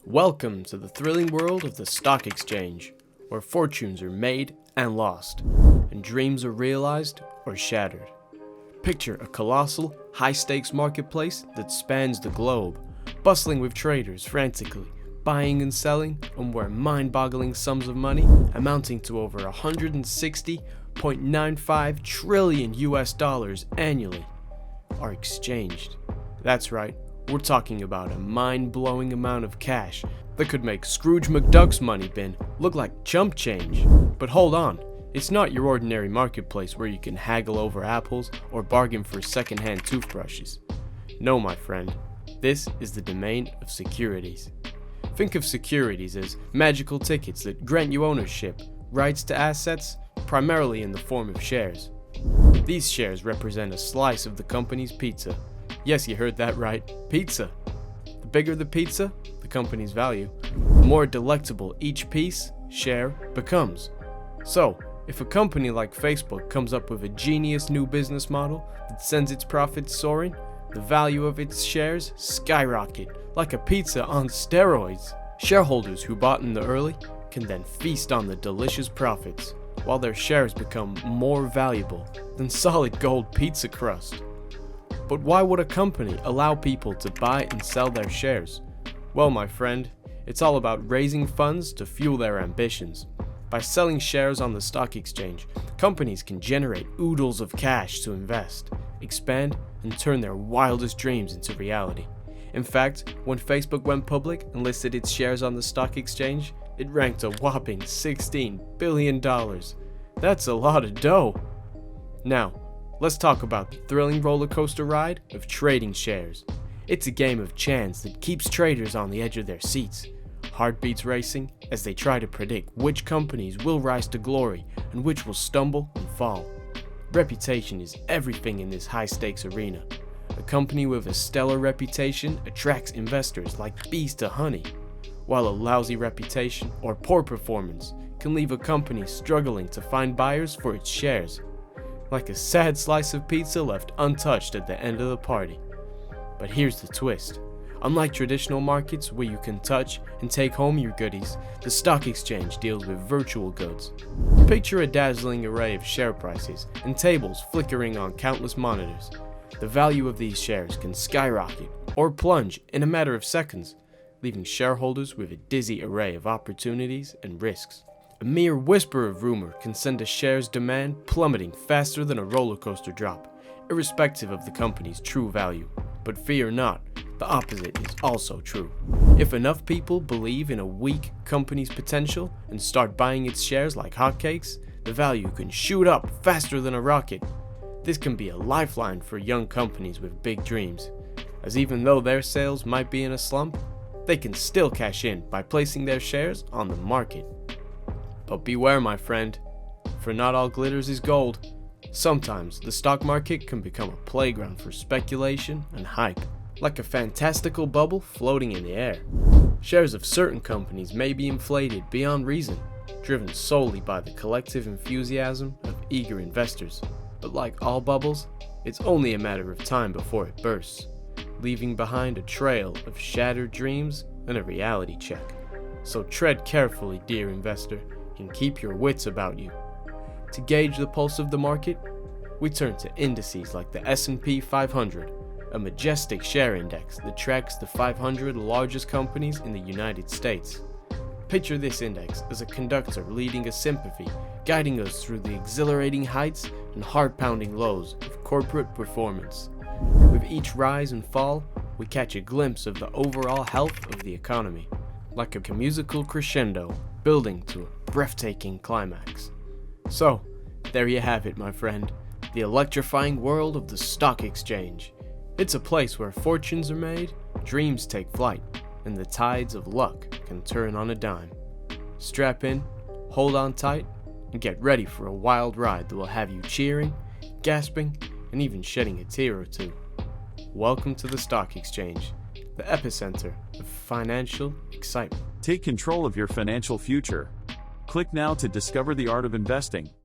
Welcome to the thrilling world of the stock exchange, where fortunes are made and lost, and dreams are realized or shattered. Picture a colossal, high-stakes marketplace that spans the globe, bustling with traders frantically buying and selling on where mind-boggling sums of money amounting to over 160.95 trillion US dollars annually are exchanged. That's right. We're talking about a mind-blowing amount of cash that could make Scrooge McDuck's money bin look like chump change. But hold on, it's not your ordinary marketplace where you can haggle over apples or bargain for second-hand toothbrushes. No, my friend, this is the domain of securities. Think of securities as magical tickets that grant you ownership, rights to assets, primarily in the form of shares. These shares represent a slice of the company's pizza. Yes, you heard that right, pizza. The bigger the pizza, the company's value, the more delectable each piece, share, becomes. So, if a company like Facebook comes up with a genius new business model that sends its profits soaring, the value of its shares skyrocket like a pizza on steroids. Shareholders who bought in the early can then feast on the delicious profits, while their shares become more valuable than solid gold pizza crust. But why would a company allow people to buy and sell their shares? Well, my friend, it's all about raising funds to fuel their ambitions. By selling shares on the stock exchange, companies can generate oodles of cash to invest, expand, and turn their wildest dreams into reality. In fact, when Facebook went public and listed its shares on the stock exchange, it ranked a whopping $16 billion. That's a lot of dough. Now, let's talk about the thrilling roller coaster ride of trading shares. It's a game of chance that keeps traders on the edge of their seats, heartbeats racing as they try to predict which companies will rise to glory and which will stumble and fall. Reputation is everything in this high-stakes arena. A company with a stellar reputation attracts investors like bees to honey, while a lousy reputation or poor performance can leave a company struggling to find buyers for its shares, like a sad slice of pizza left untouched at the end of the party. But here's the twist. Unlike traditional markets where you can touch and take home your goodies, the stock exchange deals with virtual goods. Picture a dazzling array of share prices and tables flickering on countless monitors. The value of these shares can skyrocket or plunge in a matter of seconds, leaving shareholders with a dizzy array of opportunities and risks. A mere whisper of rumor can send a share's demand plummeting faster than a roller coaster drop, irrespective of the company's true value. But fear not, the opposite is also true. If enough people believe in a weak company's potential and start buying its shares like hotcakes, the value can shoot up faster than a rocket. This can be a lifeline for young companies with big dreams, as even though their sales might be in a slump, they can still cash in by placing their shares on the market. But beware, my friend, for not all glitters is gold. Sometimes the stock market can become a playground for speculation and hype, like a fantastical bubble floating in the air. Shares of certain companies may be inflated beyond reason, driven solely by the collective enthusiasm of eager investors. But like all bubbles, it's only a matter of time before it bursts, leaving behind a trail of shattered dreams and a reality check. So tread carefully, dear investor, and keep your wits about you. To gauge the pulse of the market, we turn to indices like the S&P 500, a majestic share index that tracks the 500 largest companies in the United States. Picture this index as a conductor leading a symphony, guiding us through the exhilarating heights and heart-pounding lows of corporate performance. With each rise and fall, we catch a glimpse of the overall health of the economy, like a musical crescendo building to a breathtaking climax. So, there you have it, my friend, the electrifying world of the stock exchange. It's a place where fortunes are made, dreams take flight, and the tides of luck can turn on a dime. Strap in, hold on tight, and get ready for a wild ride that will have you cheering, gasping, and even shedding a tear or two. Welcome to the stock exchange, the epicenter of financial excitement. Take control of your financial future. Click now to discover the art of investing.